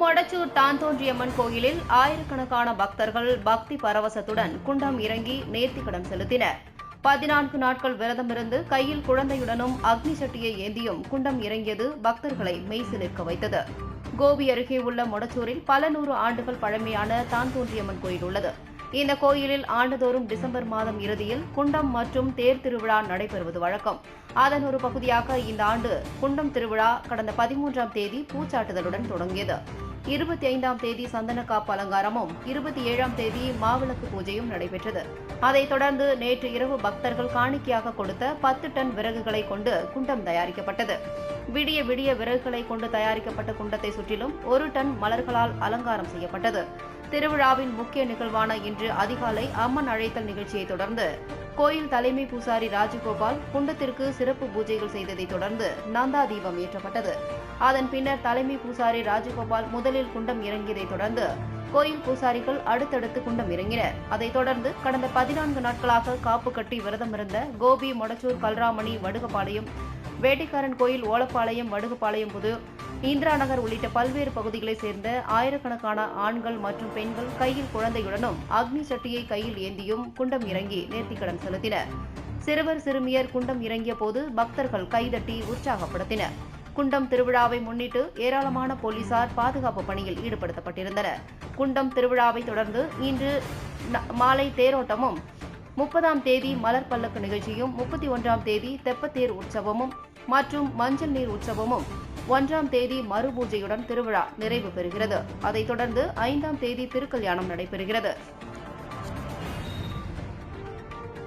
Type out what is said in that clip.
மொடச்சூர் தான்தோன்றியம்மன் கோயிலில் ஆயிரக்கணக்கான பக்தர்கள் பக்தி பரவசத்துடன் குண்டம் இறங்கி நேர்த்திக்கடன் செலுத்தினர். 14 நாட்கள் விரதமிருந்து கையில் குழந்தையுடனும் அக்னி சட்டியை ஏந்தியும் குண்டம் இறங்கியது பக்தர்களை மெய்சிலிர்க்க வைத்தது. கோபி அருகே உள்ள மொடச்சூரில் பல 100 ஆண்டுகள் பழமையான தான்தோன்றியம்மன் கோயில் உள்ளது. இந்த கோயிலில் ஆண்டுதோறும் டிசம்பர் மாதம் இறுதியில் குண்டம் மற்றும் தேர் திருவிழா நடைபெறுவது வழக்கம். அதன் ஒரு பகுதியாக இந்த ஆண்டு குண்டம் திருவிழா கடந்த 13ஆம் தேதி பூச்சாட்டுதலுடன் தொடங்கியது. 25ஆம் தேதி சந்தனக்காப்பு அலங்காரமும் 27ஆம் தேதி மாவிளக்கு பூஜையும் நடைபெற்றது. அதைத் தொடர்ந்து நேற்று இரவு பக்தர்கள் காணிக்கையாக கொடுத்த 10 டன் விறகுகளை கொண்டு குண்டம் தயாரிக்கப்பட்டது. விடிய விடிய விறகுகளை கொண்டு தயாரிக்கப்பட்ட குண்டத்தை சுற்றிலும் 1 டன் மலர்களால் அலங்காரம் செய்யப்பட்டது. திருவிழாவின் முக்கிய நிகழ்வான இன்று அதிகாலை அம்மன் அழைத்தல் நிகழ்ச்சியை தொடர்ந்து கோயில் தலைமை பூசாரி ராஜகோபால் குண்டத்திற்கு சிறப்பு பூஜைகள் செய்ததைத் தொடர்ந்து நந்தா தீபம் ஏற்றப்பட்டது. அதன் பின்னர் தலைமை பூசாரி ராஜகோபால் முதலில் குண்டம் இறங்கியதைத் தொடர்ந்து கோயில் பூசாரிகள் அடுத்தடுத்து குண்டம் இறங்கினர். அதைத் தொடர்ந்து கடந்த 14 நாட்களாக காப்பு கட்டி விரதமிருந்த கோபி, மொடச்சூர், கல்ராமணி, வடுகபாளையம், வேட்டைக்காரன் கோயில், ஓலப்பாளையம், வடுகபாளையம், புதூர், இந்திரா நகர் உள்ளிட்ட பல்வேறு பகுதிகளைச் சேர்ந்த ஆயிரக்கணக்கான ஆண்கள் மற்றும் பெண்கள் கையில் குழந்தையுடனும் அக்னி சட்டியை கையில் ஏந்தியும் குண்டம் இறங்கி நேர்த்திக்கடன் செலுத்தினர். சிறுவர் சிறுமியர் குண்டம் இறங்கிய போது பக்தர்கள் கைதட்டி உற்சாகப்படுத்தினர். குண்டம் திருவிழாவை முன்னிட்டு ஏராளமான போலீசார் பாதுகாப்பு பணியில் ஈடுபடுத்தப்பட்டிருந்தனர். குண்டம் திருவிழாவை தொடர்ந்து இன்று மாலை தேரோட்டமும், 30ஆம் தேதி மலர் பல்லக்கு நிகழ்ச்சியும், 31ஆம் தேதி தெப்பத்தேர் உற்சவமும் மற்றும் மஞ்சள் நீர் உற்சவமும், 1ஆம் தேதி மறுபூஜையுடன் திருவிழா நிறைவு பெறுகிறது. அதைத் தொடர்ந்து 5ஆம் தேதி திருக்கல்யாணம் நடைபெறுகிறது.